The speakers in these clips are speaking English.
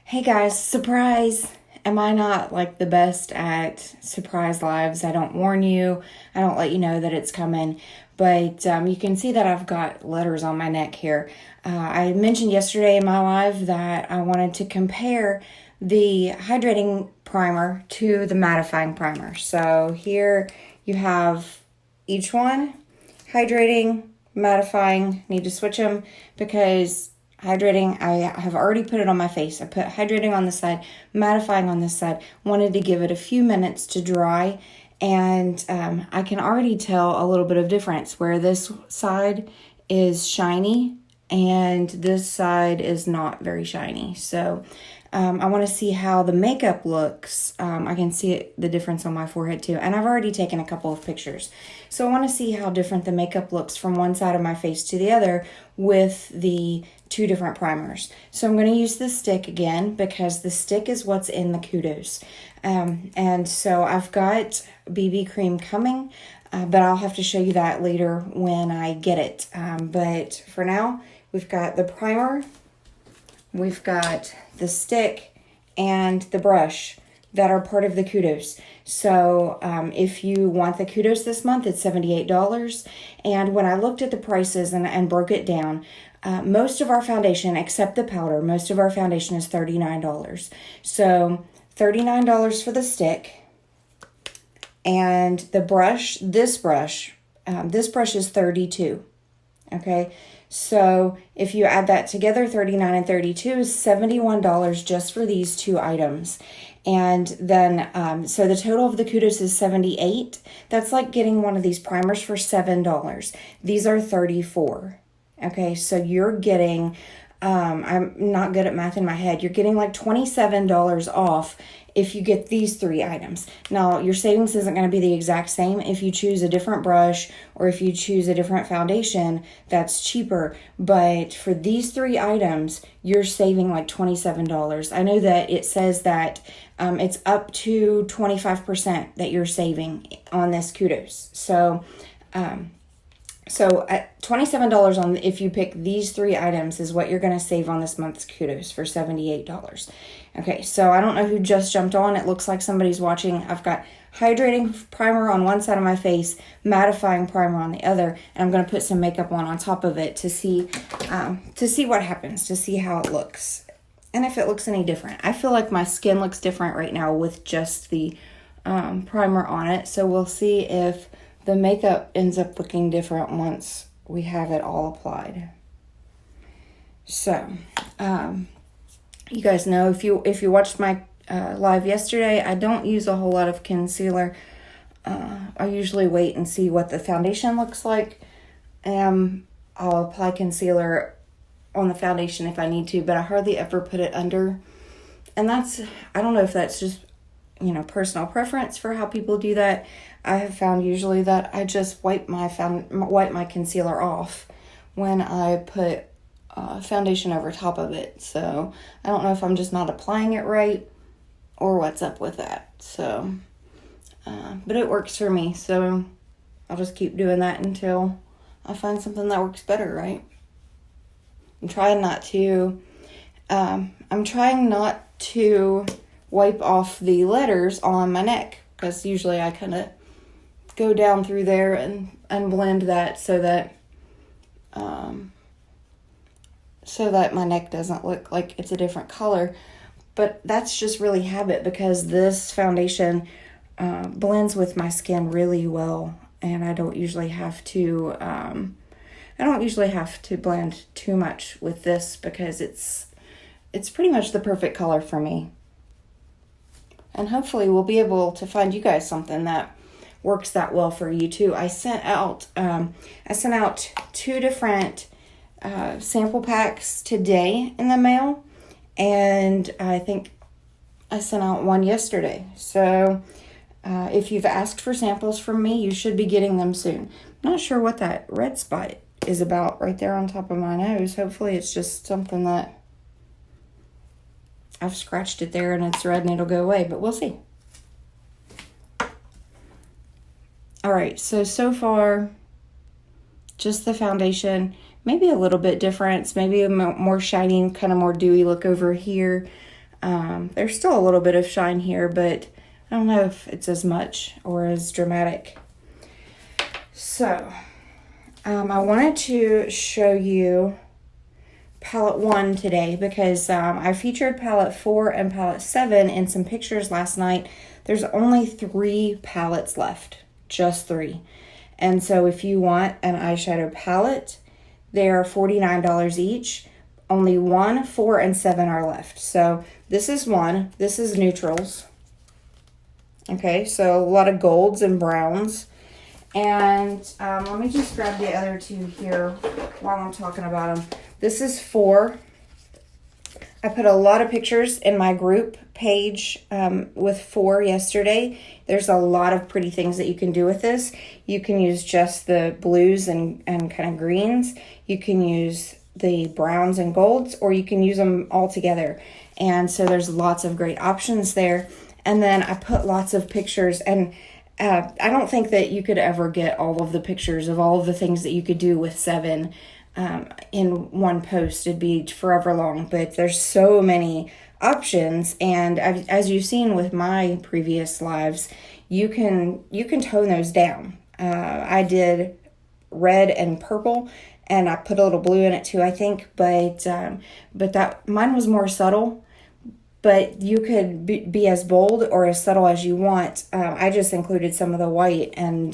Hey guys, surprise! Am I not like the best at surprise lives? I don't warn you, I don't let you know that it's coming, but you can see that I've got letters on my neck here. I mentioned yesterday in my live that I wanted to compare the hydrating primer to the mattifying primer. So here you have each one, hydrating, mattifying. Need to switch them because hydrating, I have already put it on my face. I put hydrating on this side, mattifying on this side. Wanted to give it a few minutes to dry, and I can already tell a little bit of difference where this side is shiny and this side is not very shiny. So I want to see how the makeup looks. I can see the difference on my forehead too. And I've already taken a couple of pictures. So I want to see how different the makeup looks from one side of my face to the other with the two different primers. So I'm going to use the stick again because the stick is what's in the Kudos. And so I've got BB cream coming, but I'll have to show you that later when I get it. But for now, we've got the primer, we've got the stick, and the brush that are part of the Kudos. So if you want the Kudos this month, it's $78. And when I looked at the prices and broke it down, most of our foundation, except the powder, most of our foundation is $39. So $39 for the stick. And the brush, this brush is $32. Okay, so if you add that together, $39 and $32 is $71 just for these two items. And then, so the total of the Kudos is $78. That's like getting one of these primers for $7. These are $34. Okay, so you're getting, I'm not good at math in my head, you're getting like $27 off if you get these three items. Now, your savings isn't going to be the exact same if you choose a different brush or if you choose a different foundation that's cheaper. But for these three items, you're saving like $27. I know that it says that it's up to 25% that you're saving on this Kudos. So at $27 on if you pick these three items is what you're going to save on this month's Kudos for $78. Okay, so I don't know who just jumped on. It looks like somebody's watching. I've got hydrating primer on one side of my face, mattifying primer on the other, and I'm going to put some makeup on top of it to see what happens, to see how it looks, and if it looks any different. I feel like my skin looks different right now with just the primer on it, so we'll see if the makeup ends up looking different once we have it all applied. So, you guys know if you watched my live yesterday, I don't use a whole lot of concealer. I usually wait and see what the foundation looks like. I'll apply concealer on the foundation if I need to, but I hardly ever put it under. And I don't know if that's just, personal preference for how people do that. I have found usually that I just wipe my concealer off when I put foundation over top of it. So I don't know if I'm just not applying it right or what's up with that. So, but it works for me. So I'll just keep doing that until I find something that works better, right? I'm trying not to wipe off the letters on my neck, because usually I kind of go down through there and blend that so that my neck doesn't look like it's a different color. But that's just really habit, because this foundation blends with my skin really well, and I don't usually have to blend too much with this because it's pretty much the perfect color for me. And hopefully we'll be able to find you guys something that works that well for you too. I sent out 2 different sample packs today in the mail, and I think I sent out one yesterday. So if you've asked for samples from me, you should be getting them soon. I'm not sure what that red spot is about right there on top of my nose. Hopefully it's just something that I've scratched it there and it's red and it'll go away, but we'll see. All right, so far, just the foundation, maybe a little bit different, maybe a more shiny, kind of more dewy look over here. There's still a little bit of shine here, but I don't know if it's as much or as dramatic. So, I wanted to show you palette 1 today because I featured palette 4 and palette 7 in some pictures last night. There's only 3 palettes left, just 3. And so if you want an eyeshadow palette, they are $49 each. Only 1, 4, and 7 are left. So this is 1. This is neutrals. Okay, so a lot of golds and browns. And let me just grab the other 2 here while I'm talking about them. This is 4. I put a lot of pictures in my group page with 4 yesterday. There's a lot of pretty things that you can do with this. You can use just the blues and kind of greens. You can use the browns and golds, or you can use them all together. And so there's lots of great options there. And then I put lots of pictures, and I don't think that you could ever get all of the pictures of all of the things that you could do with 7 in one post. It'd be forever long, but there's so many options. And as you've seen with my previous lives, you can tone those down. I did red and purple, and I put a little blue in it too, I think, but that mine was more subtle. But you could be as bold or as subtle as you want. I just included some of the white and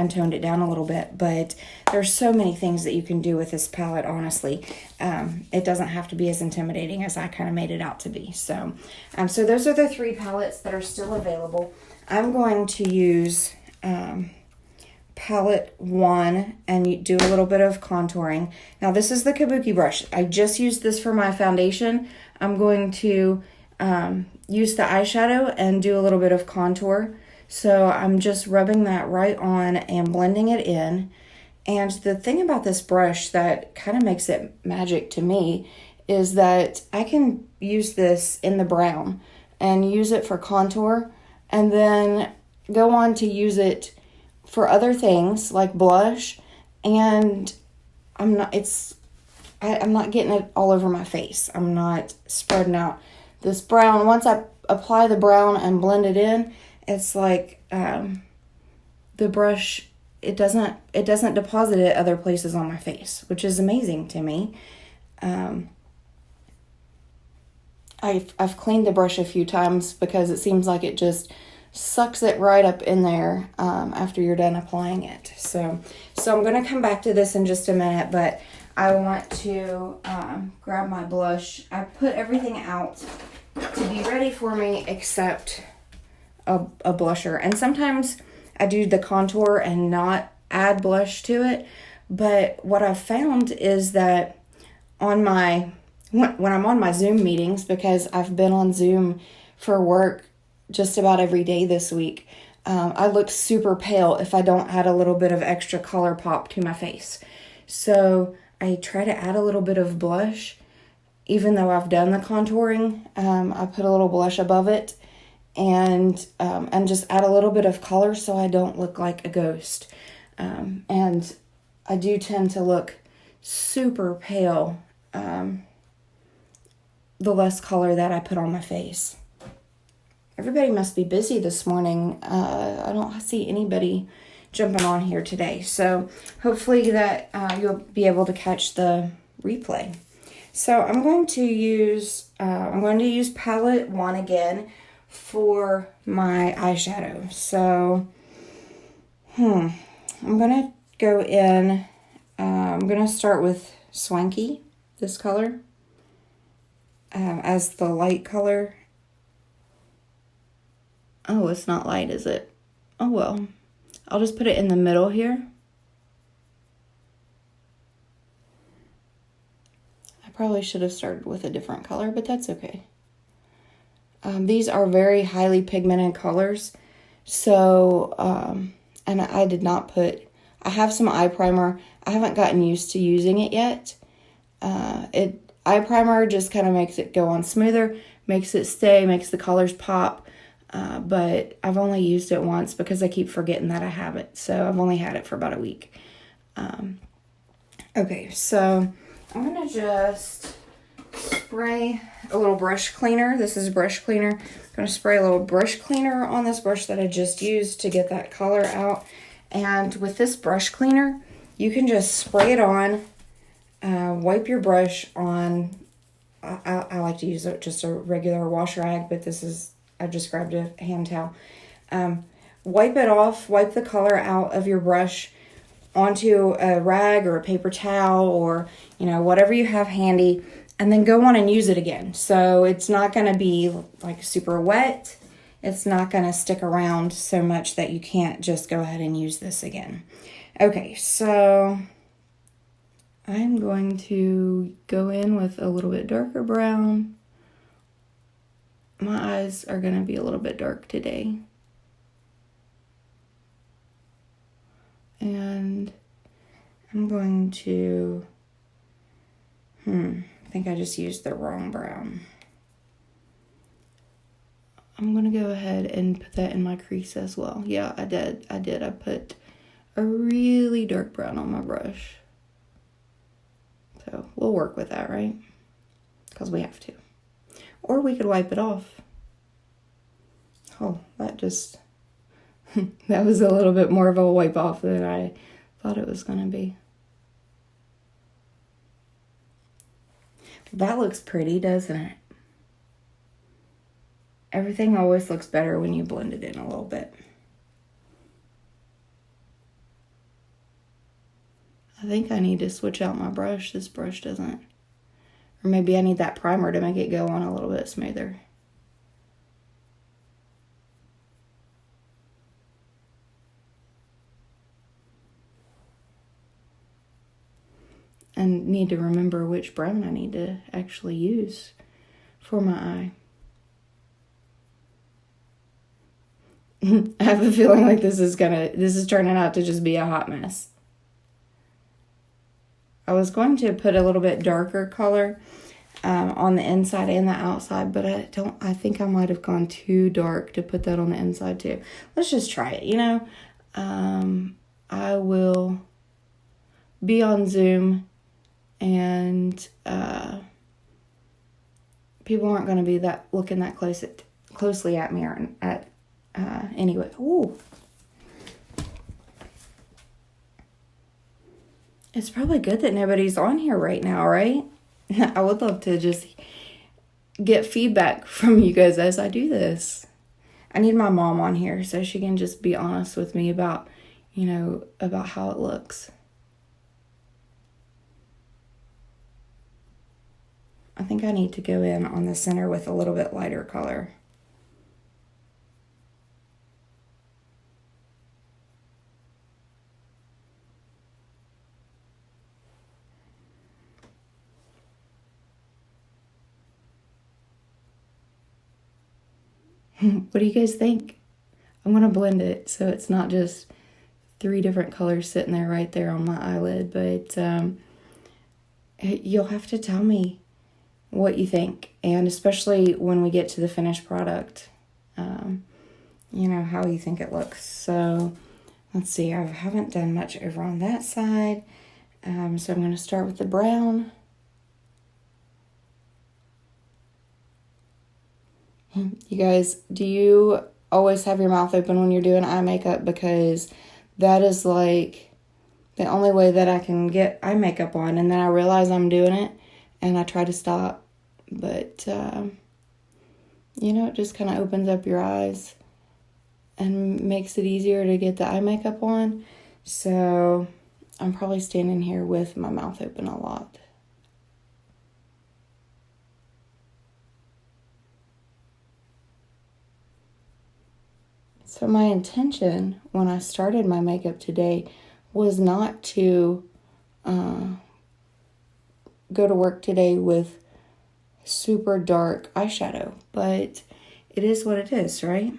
toned it down a little bit. But there's so many things that you can do with this palette, honestly. It doesn't have to be as intimidating as I kind of made it out to be. So those are the 3 palettes that are still available. I'm going to use palette 1 and do a little bit of contouring. Now, this is the Kabuki brush. I just used this for my foundation. I'm going to use the eyeshadow and do a little bit of contour. So I'm just rubbing that right on and blending it in. And the thing about this brush that kind of makes it magic to me is that I can use this in the brown and use it for contour, and then go on to use it for other things like blush, and I'm not getting it all over my face. I'm not spreading out this brown. Once I apply the brown and blend it in, it's like the brush, it doesn't deposit it other places on my face, which is amazing to me. I've cleaned the brush a few times because it seems like it just sucks it right up in there after you're done applying it. So I'm going to come back to this in just a minute, but I want to grab my blush. I put everything out to be ready for me except a blusher. And sometimes I do the contour and not add blush to it. But what I've found is that when I'm on my Zoom meetings, because I've been on Zoom for work just about every day this week, I look super pale if I don't add a little bit of extra color pop to my face. So I try to add a little bit of blush, even though I've done the contouring. I put a little blush above it and just add a little bit of color so I don't look like a ghost. And I do tend to look super pale the less color that I put on my face. Everybody must be busy this morning. I don't see anybody jumping on here today. So hopefully that you'll be able to catch the replay. So I'm going to use palette 1 again for my eyeshadow. So I'm going to go in. I'm going to start with Swanky, this color, as the light color. Oh, it's not light, is it? Oh, well. I'll just put it in the middle here. I probably should have started with a different color, but that's okay. These are very highly pigmented colors. So, and I did not put... I have some eye primer. I haven't gotten used to using it yet. Eye primer just kind of makes it go on smoother, makes it stay, makes the colors pop. But I've only used it once because I keep forgetting that I have it. So I've only had it for about a week. Okay, so I'm going to just spray a little brush cleaner. This is brush cleaner. I'm going to spray a little brush cleaner on this brush that I just used to get that color out. And with this brush cleaner, you can just spray it on, wipe your brush on. I like to use just a regular wash rag, but I just grabbed a hand towel. Wipe it off, wipe the color out of your brush onto a rag or a paper towel or, whatever you have handy, and then go on and use it again. So it's not going to be like super wet. It's not going to stick around so much that you can't just go ahead and use this again. Okay, so I'm going to go in with a little bit darker brown. My eyes are going to be a little bit dark today. And I'm going to, I think I just used the wrong brown. I'm going to go ahead and put that in my crease as well. Yeah, I did. I put a really dark brown on my brush. So we'll work with that, right? Because we have to. Or we could wipe it off. Oh, that just, that was a little bit more of a wipe off than I thought it was going to be. That looks pretty, doesn't it? Everything always looks better when you blend it in a little bit. I think I need to switch out my brush. This brush doesn't. Or maybe I need that primer to make it go on a little bit smoother. And need to remember which brown I need to actually use for my eye. I have a feeling like this is turning out to just be a hot mess. I was going to put a little bit darker color on the inside and the outside, but I think I might have gone too dark to put that on the inside too. Let's just try it, I will be on Zoom and people aren't going to be looking that closely at me or anyway. Ooh. It's probably good that nobody's on here right now, right? I would love to just get feedback from you guys as I do this. I need my mom on here so she can just be honest with me about how it looks. I think I need to go in on the center with a little bit lighter color. What do you guys think? I'm going to blend it so it's not just 3 different colors sitting there right there on my eyelid, but you'll have to tell me what you think, and especially when we get to the finished product, how you think it looks. So let's see, I haven't done much over on that side, so I'm going to start with the brown. You guys, do you always have your mouth open when you're doing eye makeup? Because that is like the only way that I can get eye makeup on, and then I realize I'm doing it and I try to stop, but it just kind of opens up your eyes and makes it easier to get the eye makeup on. So I'm probably standing here with my mouth open a lot. So my intention when I started my makeup today was not to go to work today with super dark eyeshadow, but it is what it is, right?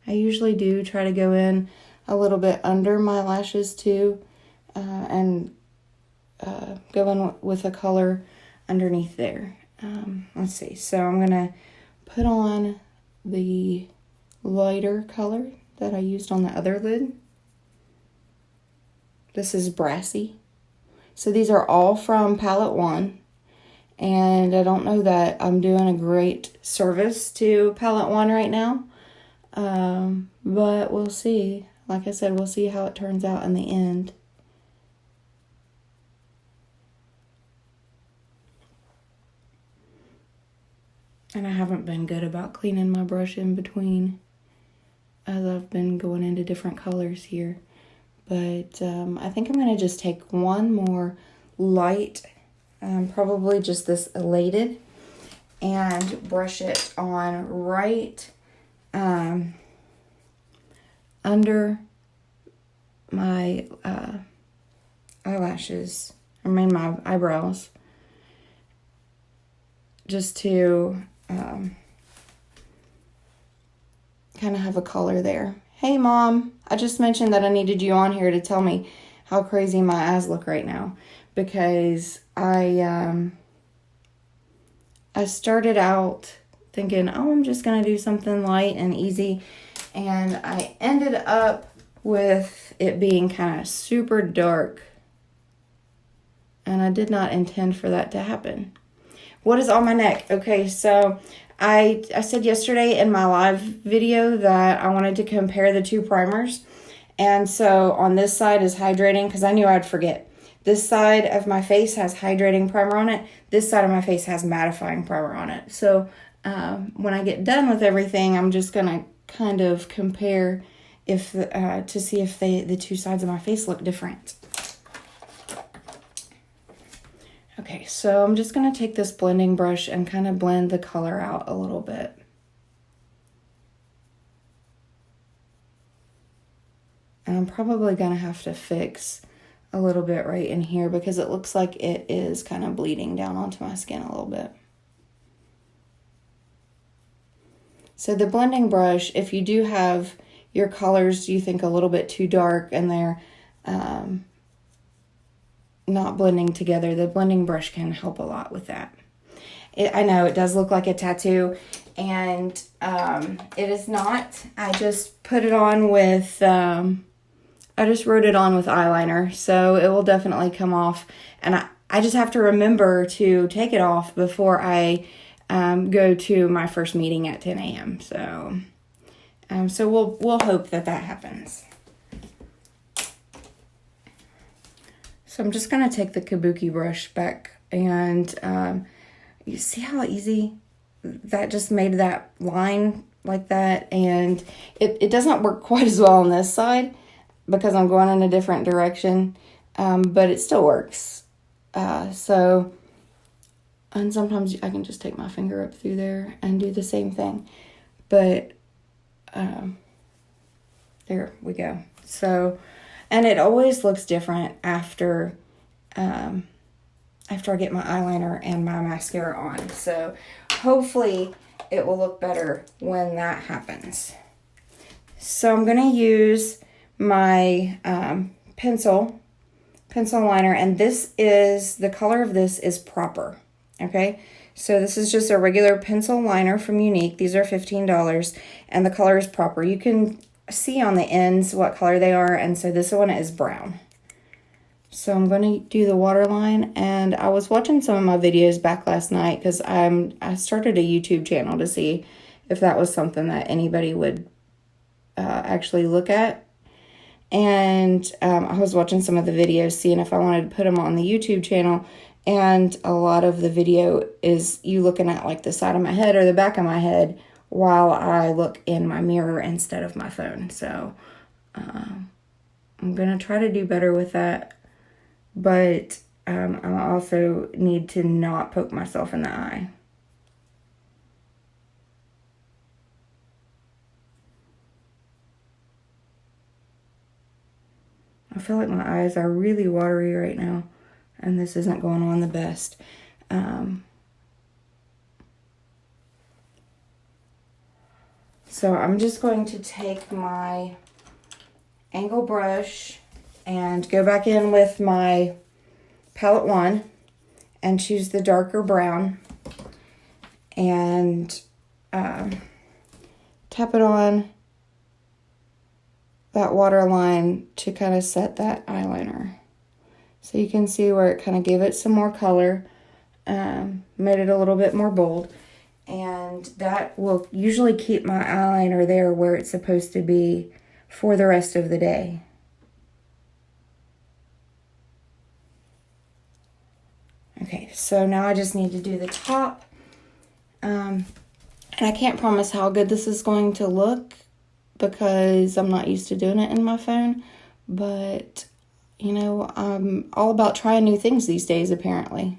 I usually do try to go in a little bit under my lashes too, and go in with a color underneath there. Let's see. So I'm going to put on the lighter color that I used on the other lid. This is Brassy. So these are all from Palette 1. And I don't know that I'm doing a great service to Palette 1 right now. But we'll see. Like I said, we'll see how it turns out in the end. And I haven't been good about cleaning my brush in between as I've been going into different colors here. But I think I'm going to just take one more light, probably just this Elated, and brush it on right under my eyelashes, my eyebrows, just to kind of have a color there. Hey Mom, I just mentioned that I needed you on here to tell me how crazy my eyes look right now, because I started out thinking, oh, I'm just gonna do something light and easy, and I ended up with it being kind of super dark, and I did not intend for that to happen. What is on my neck? Okay, so I said yesterday in my live video that I wanted to compare the two primers. And so on this side is hydrating, because I knew I'd forget. This side of my face has hydrating primer on it. This side of my face has mattifying primer on it. So when I get done with everything, I'm just going to kind of compare if to see if the two sides of my face look different. Okay, so I'm just going to take this blending brush and kind of blend the color out a little bit. And I'm probably going to have to fix a little bit right in here because it looks like it is kind of bleeding down onto my skin a little bit. So the blending brush, if you do have your colors you think a little bit too dark and they're not blending together, the blending brush can help a lot with that. I know it does look like a tattoo, and it is not. I just put it on with, I just wrote it on with eyeliner, so it will definitely come off, and I just have to remember to take it off before I go to my first meeting at 10 a.m. So we'll hope that happens. So I'm just going to take the kabuki brush back, and you see how easy that just made that line like that, and it doesn't work quite as well on this side because I'm going in a different direction, but it still works. And sometimes I can just take my finger up through there and do the same thing, but there we go. So, and it always looks different after I get my eyeliner and my mascara on. So hopefully it will look better when that happens. So I'm going to use my pencil liner, and this is, the color of this is Proper. Okay, so this is just a regular pencil liner from Younique. These are $15, and the color is Proper. You can see on the ends what color they are, and so this one is brown. So I'm going to do the waterline, and I was watching some of my videos back last night because I started a YouTube channel to see if that was something that anybody would actually look at. And I was watching some of the videos, seeing if I wanted to put them on the YouTube channel, and a lot of the video is you looking at like the side of my head or the back of my head while I look in my mirror instead of my phone. So I'm going to try to do better with that. But I also need to not poke myself in the eye. I feel like my eyes are really watery right now, and this isn't going on the best. So I'm just going to take my angle brush and go back in with my Palette 1 and choose the darker brown, and tap it on that waterline to kind of set that eyeliner. So you can see where it kind of gave it some more color, made it a little bit more bold. And that will usually keep my eyeliner there where it's supposed to be for the rest of the day. Okay, so now I just need to do the top. And I can't promise how good this is going to look because I'm not used to doing it in my phone. But, you know, I'm all about trying new things these days, apparently.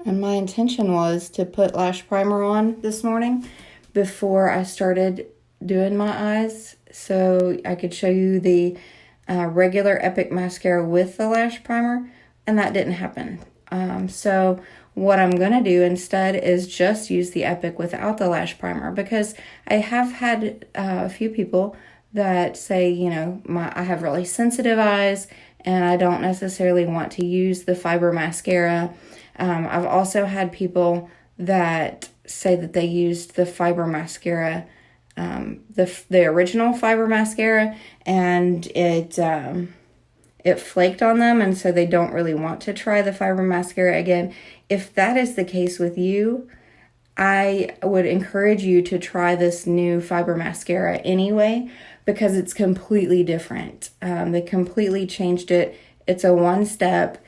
And my intention was to put lash primer on this morning before I started doing my eyes, so I could show you the regular Epic mascara with the lash primer, and that didn't happen. So what I'm going to do instead is just use the Epic without the lash primer, because I have had a few people that say, you know, I have really sensitive eyes and I don't necessarily want to use the fiber mascara. I've also had people that say that they used the fiber mascara, the original fiber mascara, and it flaked on them, and so they don't really want to try the fiber mascara again. If that is the case with you, I would encourage you to try this new fiber mascara anyway, because it's completely different. They completely changed it. It's a one-step.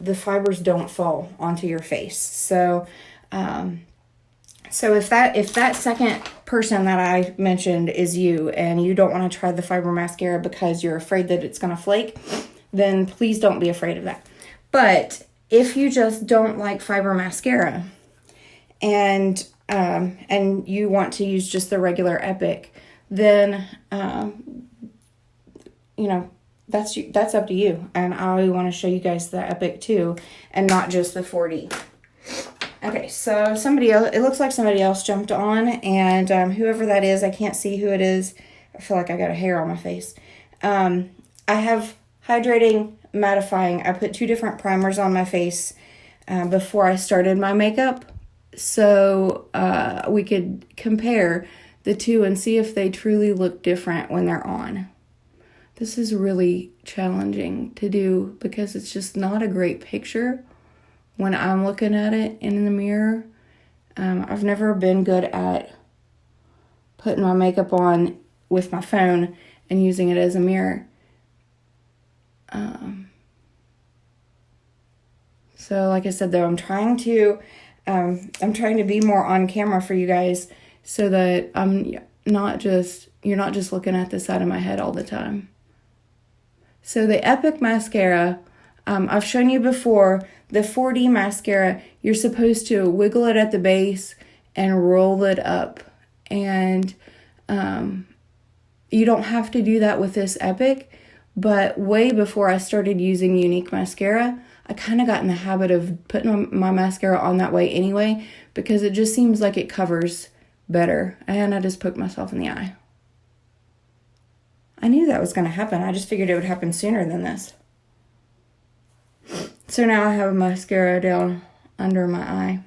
The fibers don't fall onto your face. So if that second person that I mentioned is you, and you don't want to try the fiber mascara because you're afraid that it's going to flake, then please don't be afraid of that. But if you just don't like fiber mascara and you want to use just the regular Epic, then you know, that's up to you. And I want to show you guys the Epic too, and not just the 4D. Okay, so somebody else, it looks like somebody else jumped on, and whoever that is, I can't see who it is. I feel like I got a hair on my face. I have hydrating, mattifying. I put 2 different primers on my face before I started my makeup, so we could compare the two and see if they truly look different when they're on. This is really challenging to do because it's just not a great picture when I'm looking at it in the mirror. I've never been good at putting my makeup on with my phone and using it as a mirror. So like I said, though, I'm trying to be more on camera for you guys so that you're not just looking at the side of my head all the time. So the Epic mascara, I've shown you before, the 4D mascara, you're supposed to wiggle it at the base and roll it up. And you don't have to do that with this Epic, but way before I started using Younique mascara, I kind of got in the habit of putting my mascara on that way anyway, because it just seems like it covers better. And I just poked myself in the eye. I knew that was going to happen. I just figured it would happen sooner than this. So now I have a mascara down under my eye.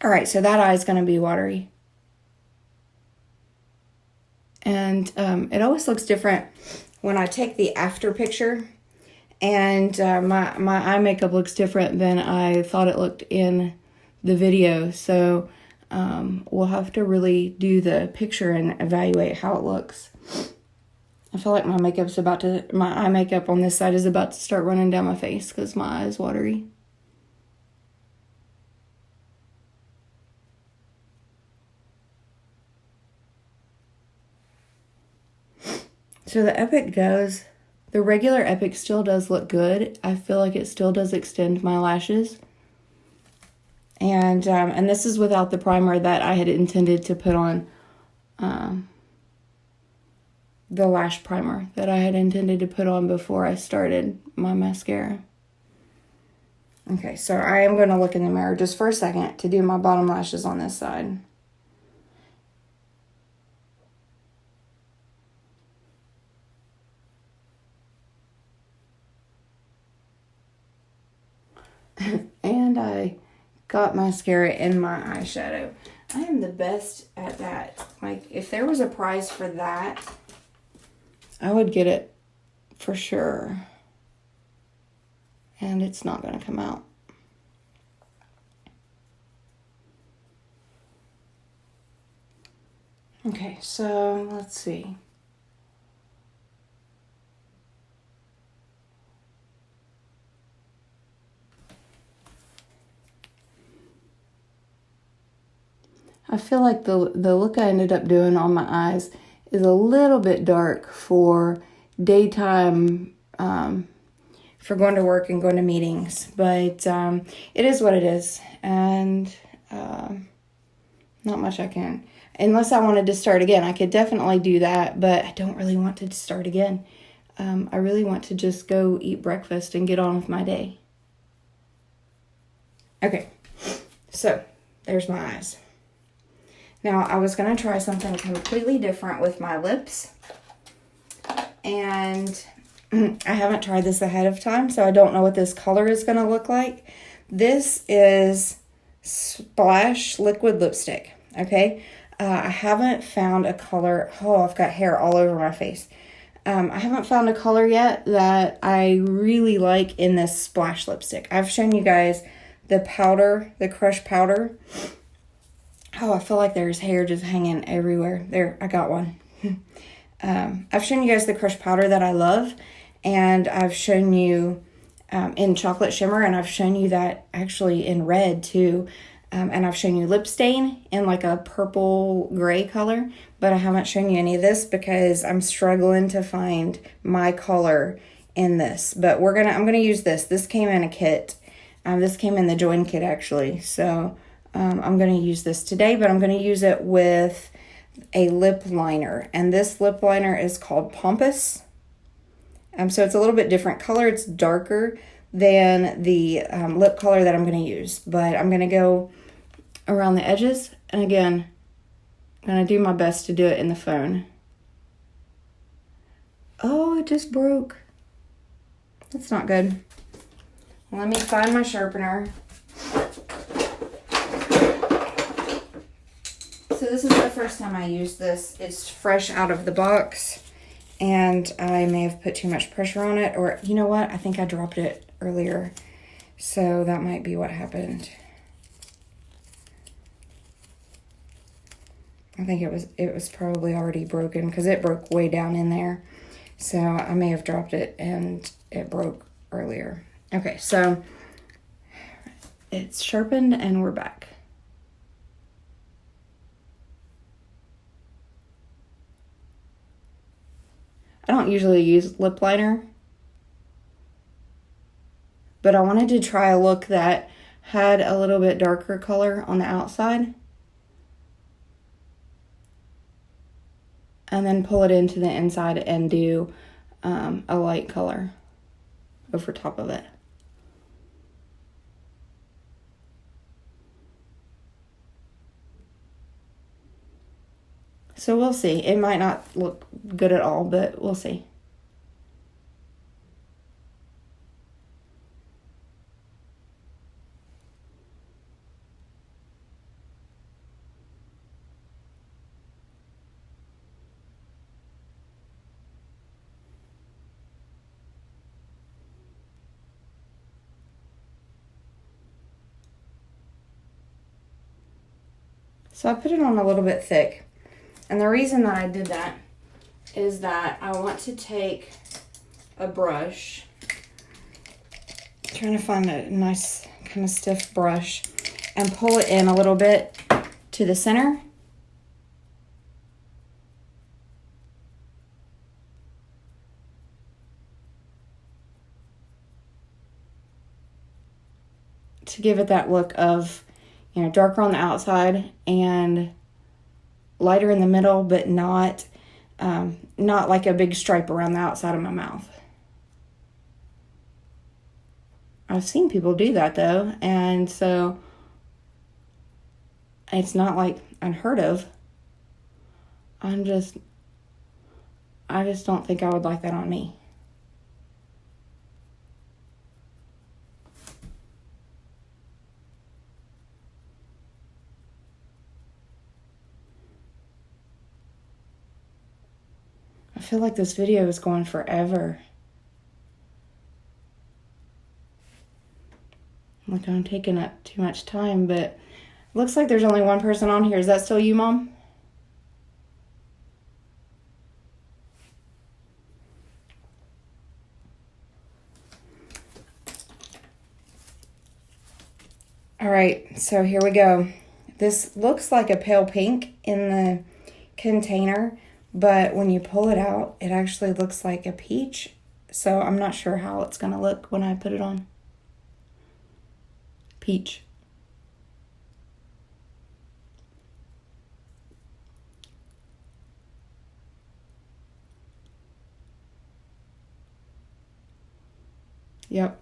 All right, so that eye is going to be watery. And it always looks different when I take the after picture. And my eye makeup looks different than I thought it looked in the video. So we'll have to really do the picture and evaluate how it looks. I feel like my eye makeup on this side is about to start running down my face because my eye is watery. So the regular Epic still does look good. I feel like it still does extend my lashes. And this is without the primer that I had intended to put on the lash primer that I had intended to put on before I started my mascara. Okay, so I am going to look in the mirror just for a second to do my bottom lashes on this side. And I got mascara in my eyeshadow. I am the best at that. Like, if there was a prize for that, I would get it for sure. And it's not going to come out. Okay, so let's see. I feel like the look I ended up doing on my eyes is a little bit dark for daytime, for going to work and going to meetings. But it is what it is. And not much I can. Unless I wanted to start again, I could definitely do that. But I don't really want to start again. I really want to just go eat breakfast and get on with my day. Okay, so there's my eyes. Now, I was going to try something completely different with my lips. And I haven't tried this ahead of time, so I don't know what this color is going to look like. This is Splash Liquid Lipstick, okay? I haven't found a color. Oh, I've got hair all over my face. I haven't found a color yet that I really like in this Splash lipstick. I've shown you guys the powder, the crushed powder. Oh, I feel like there's hair just hanging everywhere. There, I got one. I've shown you guys the crushed powder that I love. And I've shown you in chocolate shimmer. And I've shown you that actually in red too. And I've shown you lip stain in like a purple gray color. But I haven't shown you any of this because I'm struggling to find my color in this. But I'm gonna use this. This came in a kit. This came in the join kit actually. So I'm going to use this today, but I'm going to use it with a lip liner. And this lip liner is called Pompous. So it's a little bit different color. It's darker than the lip color that I'm going to use. But I'm going to go around the edges. And again, I'm going to do my best to do it in the phone. Oh, it just broke. That's not good. Let me find my sharpener. So this is the first time I use this. It's fresh out of the box, and I may have put too much pressure on it, or you know what? I think I dropped it earlier, so that might be what happened. I think it was probably already broken because it broke way down in there. So I may have dropped it and it broke earlier. Okay, so it's sharpened and we're back. I don't usually use lip liner, but I wanted to try a look that had a little bit darker color on the outside. And then pull it into the inside and do a light color over top of it. So we'll see. It might not look good at all, but we'll see. So I put it on a little bit thick. And the reason that I did that is that I want to take a brush, trying to find a nice kind of stiff brush, and pull it in a little bit to the center. To give it that look of, you know, darker on the outside and lighter in the middle, but not not like a big stripe around the outside of my mouth. I've seen people do that though, and so it's not like unheard of. I just don't think I would like that on me. I feel like this video is going forever. Like I'm taking up too much time, but it looks like there's only one person on here. Is that still you, Mom? All right, so here we go. This looks like a pale pink in the container, but when you pull it out, it actually looks like a peach. So I'm not sure how it's gonna look when I put it on. Peach. Yep.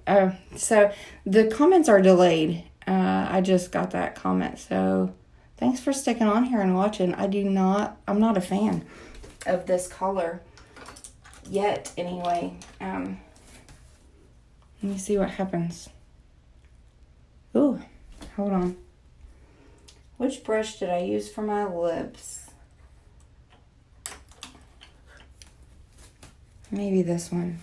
So the comments are delayed. I just got that comment. So thanks for sticking on here and watching. I'm not a fan of this color yet anyway. Let me see what happens. Ooh, hold on. Which brush did I use for my lips? Maybe this one.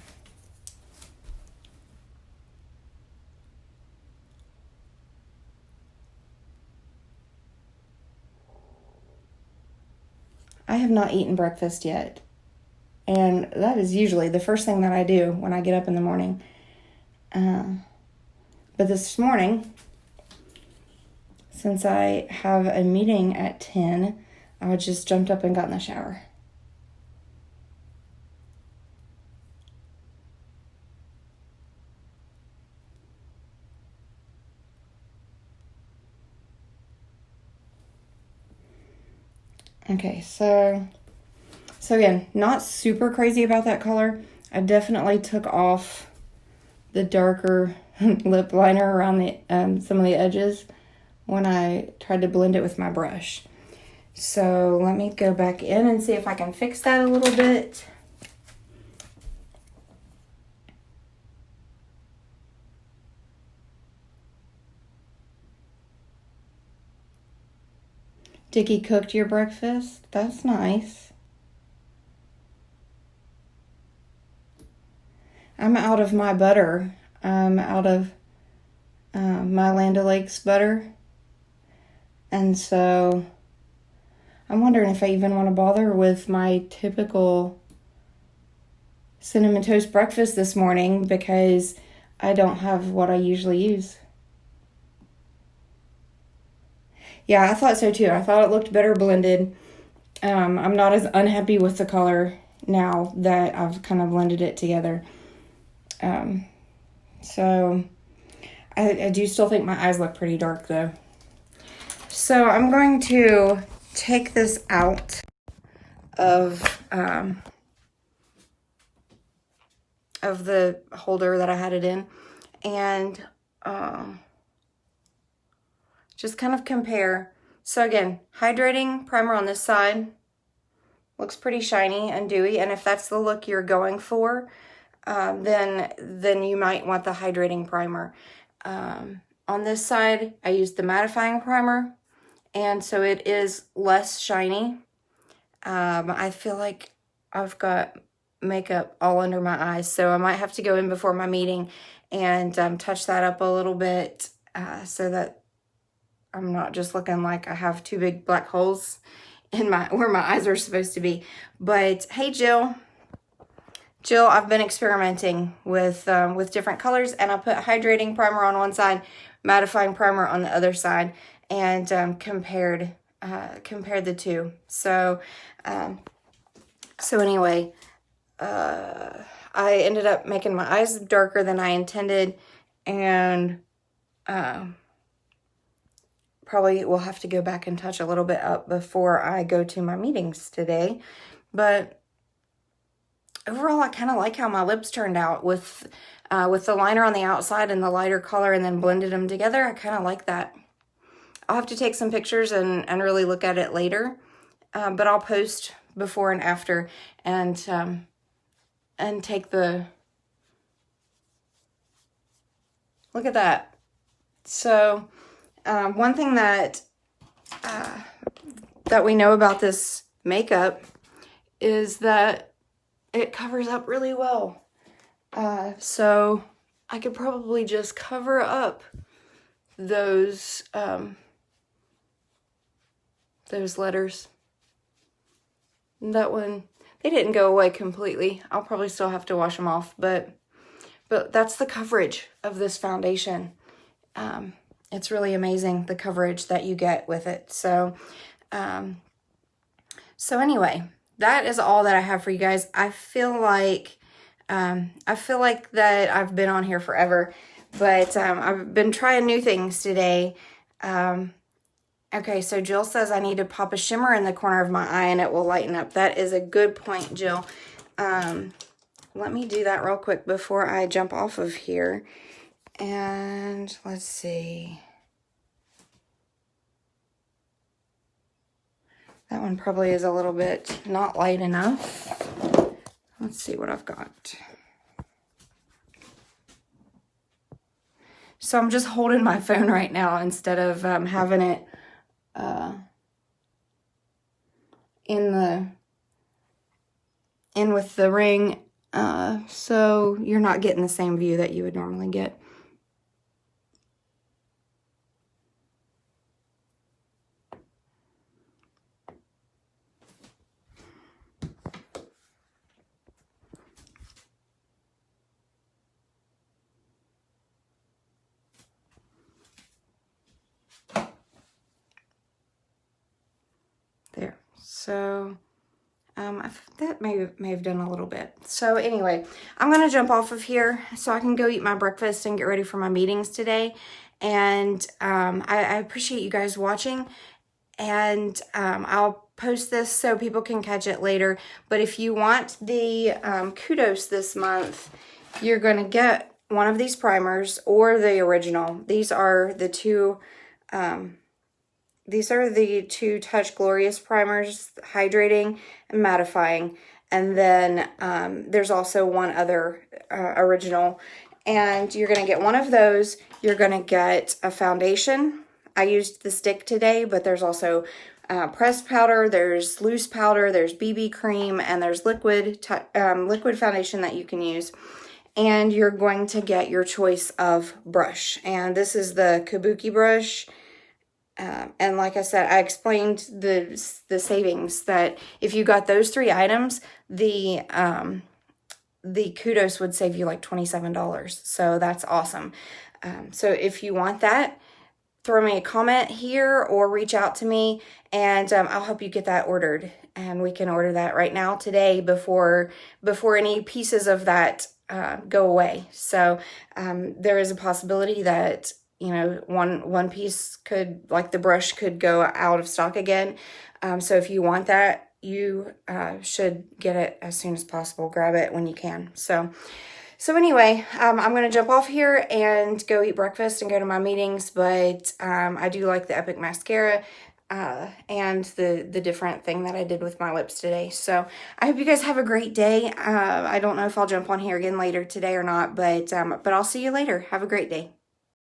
I have not eaten breakfast yet. And that is usually the first thing that I do when I get up in the morning. But this morning, since I have a meeting at 10, I just jumped up and got in the shower. Okay, so again, not super crazy about that color. I definitely took off the darker lip liner around the some of the edges when I tried to blend it with my brush. So let me go back in and see if I can fix that a little bit. Dickie cooked your breakfast? That's nice. I'm out of my butter. I'm out of my Land O'Lakes butter. And so I'm wondering if I even want to bother with my typical Cinnamon Toast breakfast this morning because I don't have what I usually use. Yeah, I thought so too. I thought it looked better blended. I'm not as unhappy with the color now that I've kind of blended it together. So I do still think my eyes look pretty dark though. So I'm going to take this out of the holder that I had it in and just kind of compare. So again, hydrating primer on this side looks pretty shiny and dewy, and if that's the look you're going for, then you might want the hydrating primer. On this side, I used the mattifying primer, and so it is less shiny. I feel like I've got makeup all under my eyes, so I might have to go in before my meeting and touch that up a little bit so that I'm not just looking like I have two big black holes in where my eyes are supposed to be. But hey, Jill, I've been experimenting with different colors, and I put hydrating primer on one side, mattifying primer on the other side, and compared the two. So anyway, I ended up making my eyes darker than I intended, and probably will have to go back and touch a little bit up before I go to my meetings today. But overall, I kind of like how my lips turned out with the liner on the outside and the lighter color and then blended them together. I kind of like that. I'll have to take some pictures and really look at it later, but I'll post before and after and take the, look at that. So one thing that we know about this makeup is that it covers up really well. So I could probably just cover up those letters. That one, they didn't go away completely. I'll probably still have to wash them off, but that's the coverage of this foundation. It's really amazing, the coverage that you get with it. So anyway, that is all that I have for you guys. I feel like that I've been on here forever, but I've been trying new things today. Okay, so Jill says I need to pop a shimmer in the corner of my eye and it will lighten up. That is a good point, Jill. Let me do that real quick before I jump off of here. And let's see. That one probably is a little bit not light enough. Let's see what I've got. So I'm just holding my phone right now instead of having it in with the ring, so you're not getting the same view that you would normally get. There. So that may have done a little bit. So anyway, I'm going to jump off of here so I can go eat my breakfast and get ready for my meetings today. And I appreciate you guys watching. And I'll post this so people can catch it later. But if you want the Kudos this month, you're going to get one of these primers or the original. These are the two Touch Glorious primers, hydrating and mattifying. And then there's also one other original. And you're going to get one of those. You're going to get a foundation. I used the stick today, but there's also pressed powder, there's loose powder, there's BB cream, and there's liquid foundation that you can use. And you're going to get your choice of brush. And this is the Kabuki brush. And like I said, I explained the savings that if you got those 3 items, the Kudos would save you like $27. So that's awesome. So if you want that, throw me a comment here or reach out to me and I'll help you get that ordered. And we can order that right now today before any pieces of that go away. So there is a possibility that, you know, one piece could, like the brush, could go out of stock again. So if you want that, you should get it as soon as possible. Grab it when you can. So anyway, I'm going to jump off here and go eat breakfast and go to my meetings. But I do like the Epic mascara and the different thing that I did with my lips today. So I hope you guys have a great day. I don't know if I'll jump on here again later today or not, but I'll see you later. Have a great day.